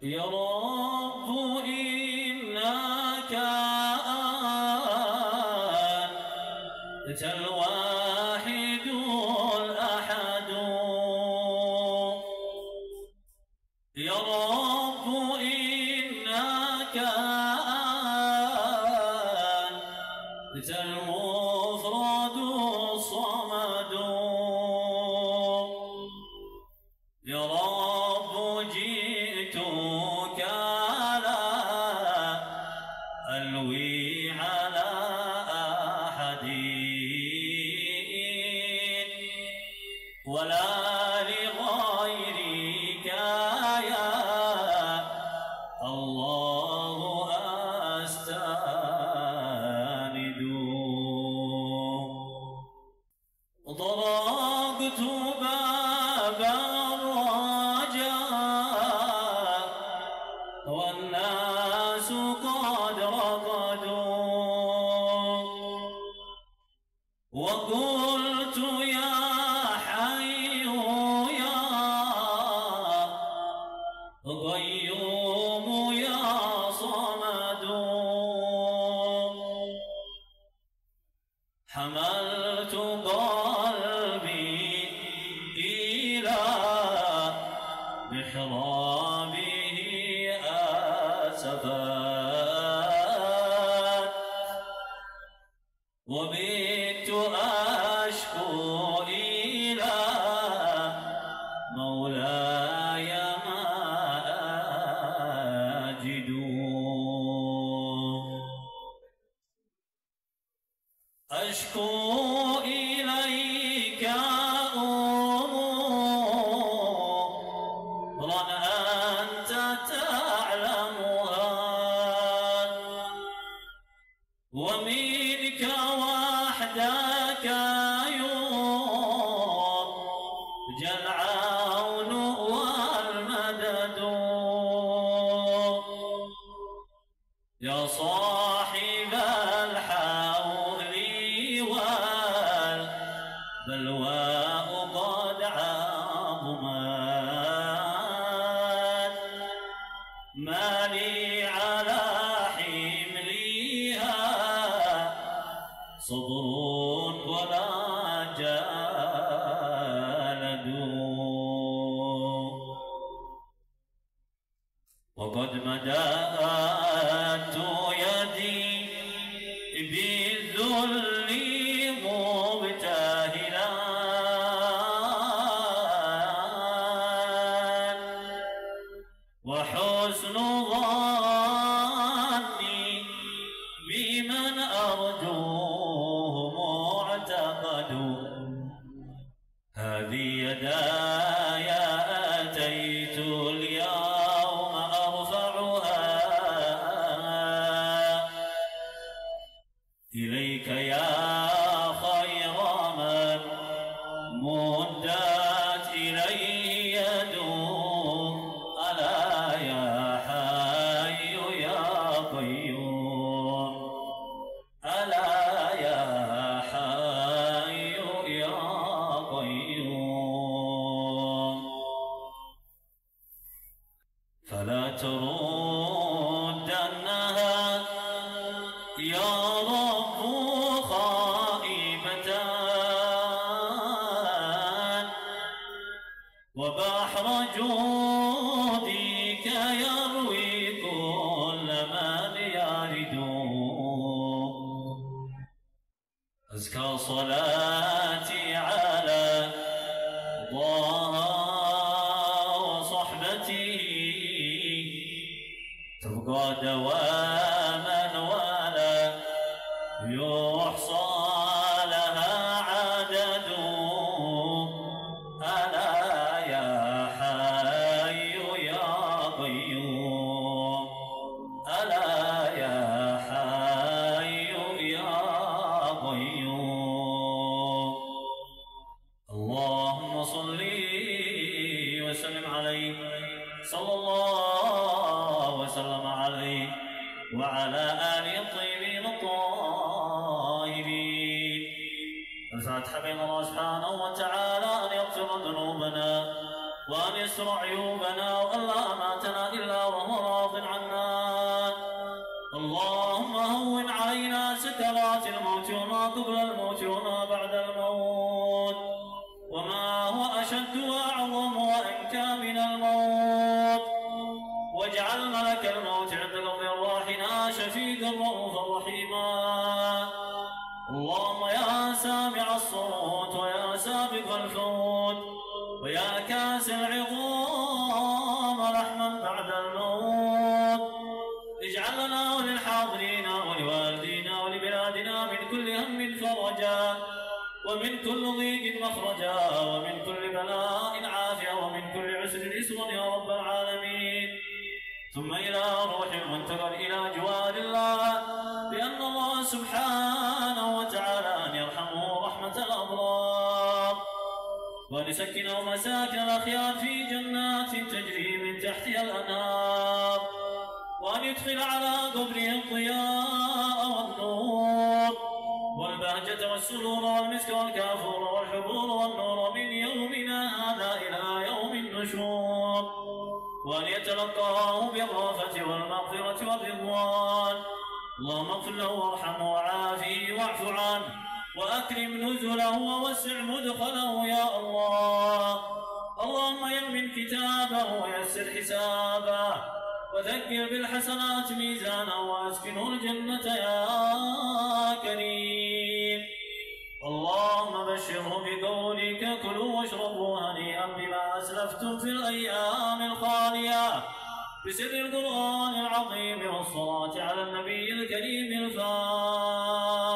يا رب إنك أنت الواحد الأحد. يا رب إنك أنت المفرد الصمد. يا رب جئتك لا ألوي على أحد ولا لغيرك يا الله أستند. ضربت باب الرجاء والناس قد رقدوا، وقلت يا حي يا قيوم يا صمد. حملت قلبي إلى محرابه آسفا، وبت أشكو إلى مولاي ما أجد. أشكو إليك أمورا أنت تعلمها، ومنك وحدك يرجى العون والمدد. يا صاحب الحول والبلواء قد عظمت، ما لي على حملها صبر ولا جلد. وقد مددت يدي بالذل مبتهلا، وحسن ظني بمن أرجوه معتقد. هذه يداي أتيت اليوم أرفعها إليك يا خير من مدت إليه يده. ألا يا حي يا قيوم، ألا يا حي يا قيوم، فلا تردنها يا رب خائبة، وبحر جودك يروي كل من يرد. أزكى صلاتي على طه وصحبته، تبقى دواما ولا يحصى لها عدد. ألا يا حي يا قيوم، ألا يا حي يا قيوم. اللهم صل وسلم عليه، صلى الله وسلم عليه وعلى آله الطيبين الطاهرين. الفاتحة بين الله سبحانه وتعالى أن يغفر ذنوبنا وأن يستر عيوبنا وألا أماتنا إلا وهو راض عنا. اللهم هون علينا سكرات الموت وما قبل الموت وما بعد الموت، وما هو أشد وأعظم وأنكى من الموت، واجعل ملك الموت عند قبض أرواحنا شفيقا رؤوفا رحيما. اللهم يا سامع الصوت ويا سابق الفوت ويا كاسي العظام لحما بعد الموت، اجعل لنا وللحاضرين ولوالدينا ولبلادنا من كل هم فرجا، ومن كل ضيق مخرجا، ومن كل بلاء عافية، ومن كل عسر يسرا يا رب العالمين. ثم إلى روح المنتقل إلى جوار الله، بأن الله سبحانه وتعالى أن يرحمه رحمة الأبرار، وأن يسكنه مساكن الأخيار في جنات تجري من تحتها الأنهار، وأن يدخل على قبره الضياء والنور والبهجة والسرور والمسك والكافور والحبور والنور من يومنا هذا إلى يوم النشور، وأن يتلقاه بالرأفة والمغفرة والرضوان. اللهم اغفر له وارحمه وعافيه واعف عنه وأكرم نزله ووسع مدخله يا الله. اللهم يمن كتابه ويسر حسابه وثقل بالحسنات ميزانه واسكنه الجنة يا كريم. اللهم بشره بقولك كلوا واشربوا هنيئا بما أسلفتم في الأيام الخالية، بسر القرآن العظيم والصلاة على النبي الكريم الفاتح.